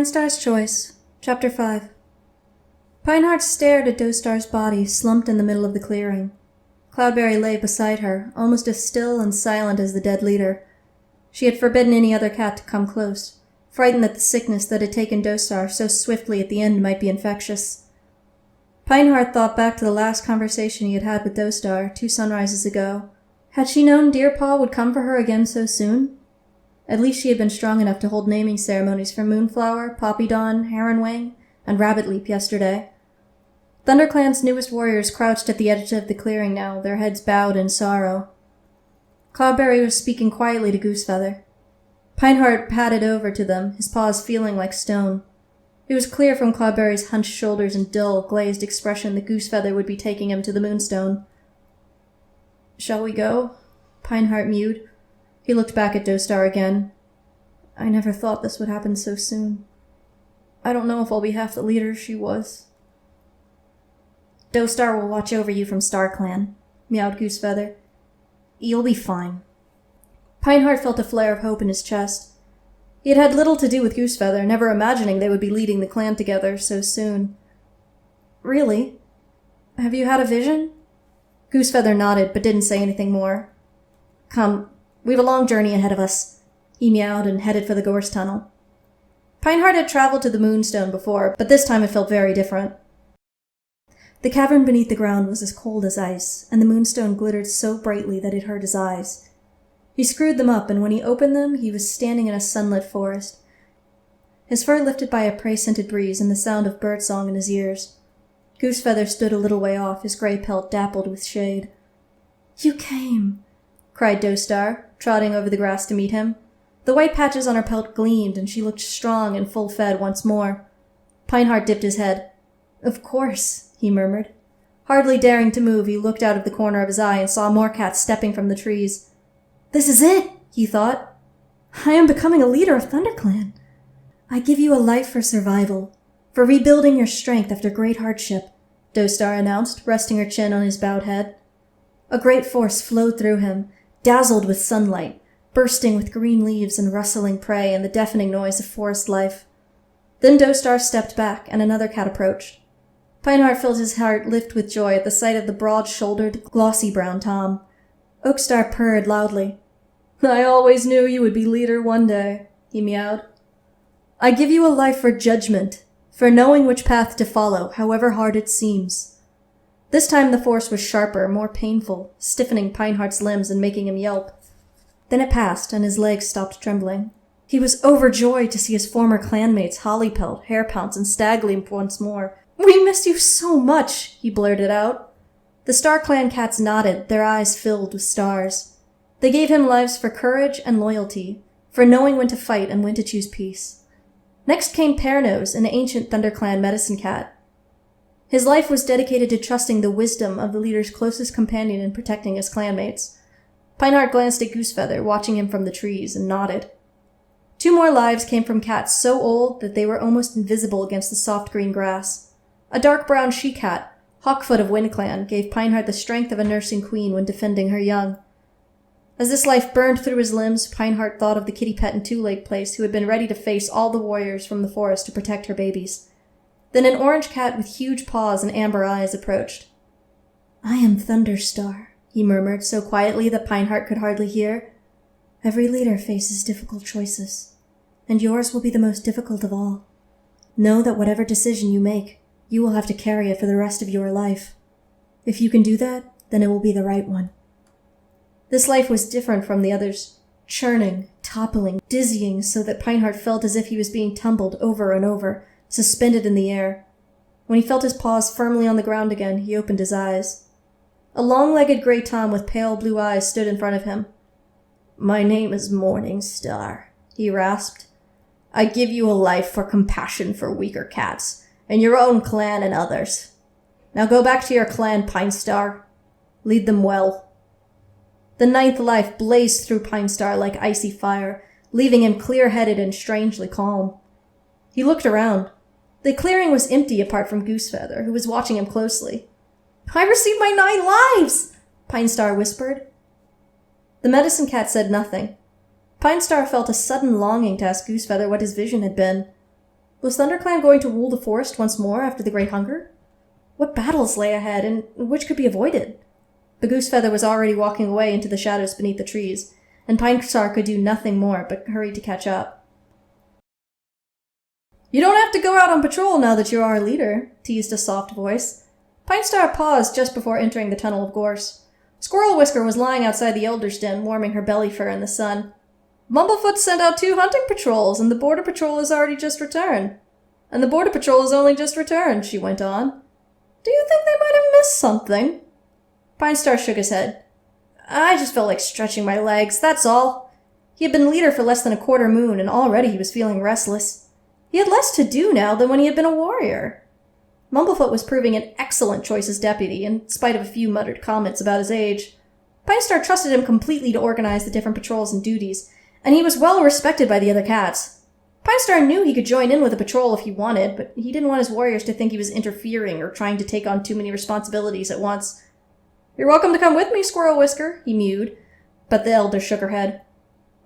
Pinestars Choice, Chapter 5. Pinehart stared at Dostar's body slumped in the middle of the clearing. Cloudberry lay beside her, almost as still and silent as the dead leader. She had forbidden any other cat to come close, frightened that the sickness that had taken Dostar so swiftly at the end might be infectious. Pinehart thought back to the last conversation he had had with Dostar 2 sunrises ago. Had she known Deerpaw would come for her again so soon? At least she had been strong enough to hold naming ceremonies for Moonflower, Poppy Dawn, Heronwing, and Rabbitleap yesterday. ThunderClan's newest warriors crouched at the edge of the clearing now, their heads bowed in sorrow. Cloudberry was speaking quietly to Goosefeather. Pinehart padded over to them, his paws feeling like stone. It was clear from Cloudberry's hunched shoulders and dull, glazed expression that Goosefeather would be taking him to the Moonstone. "Shall we go?" Pinehart mewed. He looked back at Dostar again. "I never thought this would happen so soon. I don't know if I'll be half the leader she was." "Dostar will watch over you from StarClan," meowed Goosefeather. "You'll be fine." Pinehart felt a flare of hope in his chest. He had had little to do with Goosefeather, never imagining they would be leading the clan together so soon. "Really? Have you had a vision?" Goosefeather nodded, but didn't say anything more. "Come, we've a long journey ahead of us," he meowed and headed for the gorse tunnel. Pinehart had traveled to the Moonstone before, but this time it felt very different. The cavern beneath the ground was as cold as ice, and the Moonstone glittered so brightly that it hurt his eyes. He screwed them up, and when he opened them, he was standing in a sunlit forest, his fur lifted by a prey-scented breeze and the sound of birdsong in his ears. Goosefeather stood a little way off, his gray pelt dappled with shade. "You came!" cried Dostar, trotting over the grass to meet him. The white patches on her pelt gleamed, and she looked strong and full-fed once more. Pinehart dipped his head. "Of course," he murmured. Hardly daring to move, he looked out of the corner of his eye and saw more cats stepping from the trees. "This is it," he thought. "I am becoming a leader of ThunderClan. I give you a life for survival, for rebuilding your strength after great hardship," Dostar announced, resting her chin on his bowed head. A great force flowed through him, dazzled with sunlight, bursting with green leaves and rustling prey and the deafening noise of forest life. Then Dostar stepped back, and another cat approached. Pinehart felt his heart lift with joy at the sight of the broad-shouldered, glossy brown Tom. Oakstar purred loudly. "I always knew you would be leader one day," he meowed. "I give you a life for judgment, for knowing which path to follow, however hard it seems." This time the force was sharper, more painful, stiffening Pinehart's limbs and making him yelp. Then it passed, and his legs stopped trembling. He was overjoyed to see his former clanmates Hollypelt, Hairpounce, and Stagleap once more. "We miss you so much," he blurted out. The StarClan cats nodded, their eyes filled with stars. They gave him lives for courage and loyalty, for knowing when to fight and when to choose peace. Next came Pearnose, an ancient ThunderClan medicine cat. His life was dedicated to trusting the wisdom of the leader's closest companion in protecting his clanmates. Pinehart glanced at Goosefeather, watching him from the trees, and nodded. 2 more lives came from cats so old that they were almost invisible against the soft green grass. A dark brown she-cat, Hawkfoot of WindClan, gave Pinehart the strength of a nursing queen when defending her young. As this life burned through his limbs, Pinehart thought of the kitty pet in Two Lake Place who had been ready to face all the warriors from the forest to protect her babies. Then an orange cat with huge paws and amber eyes approached. "I am Thunderstar," he murmured so quietly that Pinehart could hardly hear. "Every leader faces difficult choices, and yours will be the most difficult of all. Know that whatever decision you make, you will have to carry it for the rest of your life. If you can do that, then it will be the right one." This life was different from the others, churning, toppling, dizzying, so that Pinehart felt as if he was being tumbled over and over, suspended in the air. When he felt his paws firmly on the ground again, he opened his eyes. A long-legged gray Tom with pale blue eyes stood in front of him. "My name is Morningstar," he rasped. "I give you a life for compassion for weaker cats, and your own clan and others. Now go back to your clan, Pinestar. Lead them well." The 9th life blazed through Pinestar like icy fire, leaving him clear-headed and strangely calm. He looked around. The clearing was empty apart from Goosefeather, who was watching him closely. "I received my 9 lives!" Pinestar whispered. The medicine cat said nothing. Pinestar felt a sudden longing to ask Goosefeather what his vision had been. Was ThunderClan going to rule the forest once more after the Great Hunger? What battles lay ahead, and which could be avoided? The Goosefeather was already walking away into the shadows beneath the trees, and Pinestar could do nothing more but hurry to catch up. "You don't have to go out on patrol now that you're our leader," teased a soft voice. Pinestar paused just before entering the tunnel of gorse. Squirrel Whisker was lying outside the Elder's Den, warming her belly fur in the sun. "Mumblefoot sent out 2 hunting patrols, and the Border Patrol has already just returned. And the Border Patrol has only just returned," she went on. "Do you think they might have missed something?" Pinestar shook his head. "I just felt like stretching my legs, that's all." He had been leader for less than a quarter moon, and already he was feeling restless. He had less to do now than when he had been a warrior. Mumblefoot was proving an excellent choice as deputy, in spite of a few muttered comments about his age. Pinestar trusted him completely to organize the different patrols and duties, and he was well respected by the other cats. Pinestar knew he could join in with a patrol if he wanted, but he didn't want his warriors to think he was interfering or trying to take on too many responsibilities at once. "You're welcome to come with me, Squirrel Whisker," he mewed, but the elder shook her head.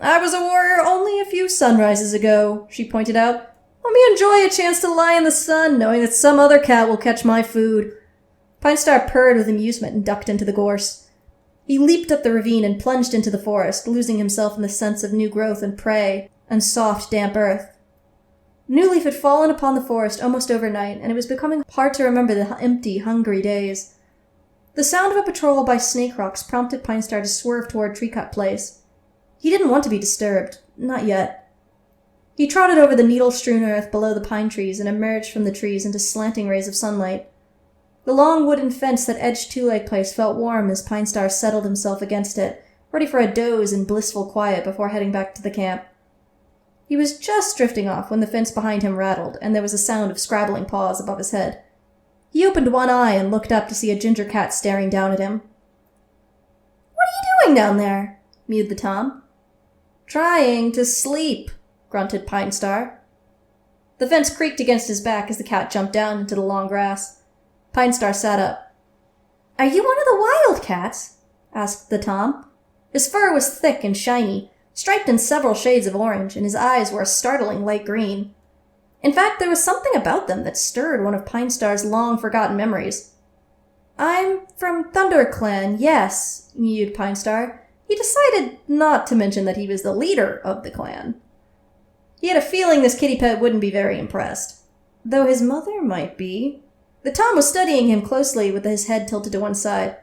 "I was a warrior only a few sunrises ago," she pointed out. "Let me enjoy a chance to lie in the sun, knowing that some other cat will catch my food." Pinestar purred with amusement and ducked into the gorse. He leaped up the ravine and plunged into the forest, losing himself in the sense of new growth and prey and soft, damp earth. New leaf had fallen upon the forest almost overnight, and it was becoming hard to remember the empty, hungry days. The sound of a patrol by Snake Rocks prompted Pinestar to swerve toward Treecut Place. He didn't want to be disturbed. Not yet. He trotted over the needle-strewn earth below the pine trees and emerged from the trees into slanting rays of sunlight. The long wooden fence that edged Two Lake Place felt warm as Pinestar settled himself against it, ready for a doze in blissful quiet before heading back to the camp. He was just drifting off when the fence behind him rattled, and there was a sound of scrabbling paws above his head. He opened one eye and looked up to see a ginger cat staring down at him. "What are you doing down there?" mewed the Tom. "Trying to sleep," grunted Pinestar. The fence creaked against his back as the cat jumped down into the long grass. Pinestar sat up. "Are you one of the wildcats?" asked the Tom. His fur was thick and shiny, striped in several shades of orange, and his eyes were a startling light green. In fact, there was something about them that stirred one of Pinestar's long-forgotten memories. "I'm from ThunderClan, yes," mewed Pinestar. He decided not to mention that he was the leader of the clan. He had a feeling this kitty pet wouldn't be very impressed, though his mother might be. The Tom was studying him closely with his head tilted to one side.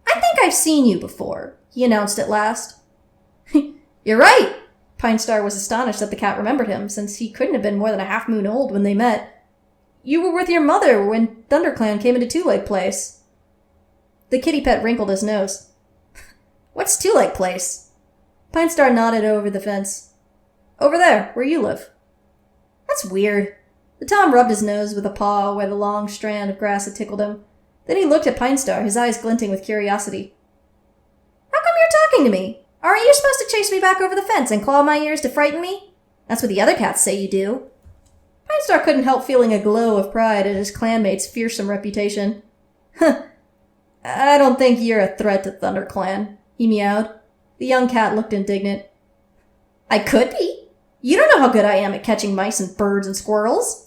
"I think I've seen you before," he announced at last. "You're right!" Pinestar was astonished that the cat remembered him, since he couldn't have been more than a half-moon old when they met. "You were with your mother when ThunderClan came into Two Lake Place." The kitty pet wrinkled his nose. "What's Two Lake Place?" Pinestar nodded over the fence. "Over there, where you live." "That's weird." The Tom rubbed his nose with a paw where the long strand of grass had tickled him. Then he looked at Pinestar, his eyes glinting with curiosity. "How come you're talking to me? Aren't you supposed to chase me back over the fence and claw my ears to frighten me? That's what the other cats say you do." Pinestar couldn't help feeling a glow of pride at his clanmate's fearsome reputation. "Huh. I don't think you're a threat to ThunderClan," he meowed. The young cat looked indignant. "I could be. You don't know how good I am at catching mice and birds and squirrels."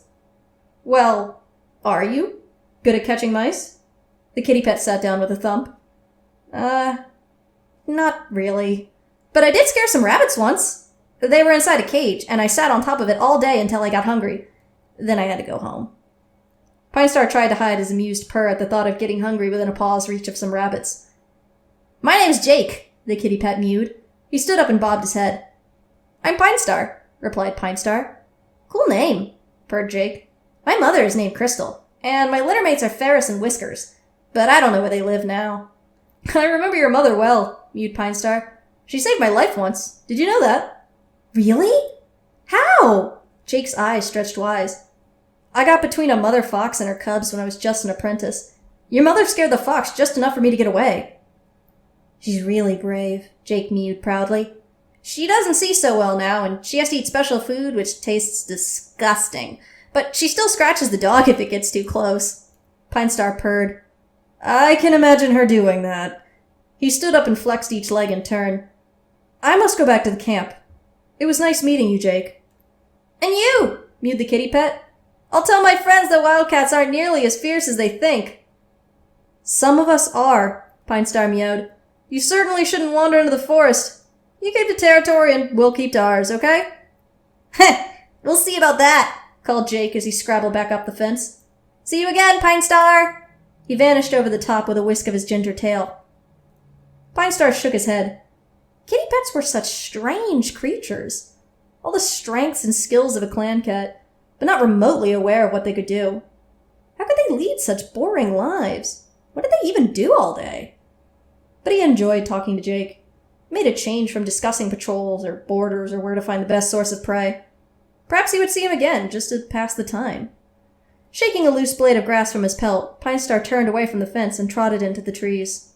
"Well, are you good at catching mice?" The kitty pet sat down with a thump. Not really. But I did scare some rabbits once. They were inside a cage, and I sat on top of it all day until I got hungry. Then I had to go home." Pinestar tried to hide his amused purr at the thought of getting hungry within a paw's reach of some rabbits. "My name's Jake," the kitty pet mewed. He stood up and bobbed his head. "I'm Pinestar," replied Pinestar. "Cool name," purred Jake. "My mother is named Crystal, and my littermates are Ferris and Whiskers, but I don't know where they live now." "I remember your mother well," mewed Pinestar. "She saved my life once. Did you know that?" "Really? How?" Jake's eyes stretched wise. "I got between a mother fox and her cubs when I was just an apprentice. Your mother scared the fox just enough for me to get away." "She's really brave," Jake mewed proudly. "She doesn't see so well now, and she has to eat special food which tastes disgusting. But she still scratches the dog if it gets too close." Pinestar purred. "I can imagine her doing that." He stood up and flexed each leg in turn. "I must go back to the camp. It was nice meeting you, Jake." "And you!" mewed the kitty pet. "I'll tell my friends that wildcats aren't nearly as fierce as they think." "Some of us are," Pinestar meowed. "You certainly shouldn't wander into the forest. You keep to territory and we'll keep to ours, okay?" "Heh, we'll see about that," called Jake as he scrabbled back up the fence. "See you again, Pinestar!" He vanished over the top with a whisk of his ginger tail. Pinestar shook his head. Kitty pets were such strange creatures. All the strengths and skills of a clan cat, but not remotely aware of what they could do. How could they lead such boring lives? What did they even do all day? But he enjoyed talking to Jake. It made a change from discussing patrols or borders or where to find the best source of prey. Perhaps he would see him again, just to pass the time. Shaking a loose blade of grass from his pelt, Pinestar turned away from the fence and trotted into the trees.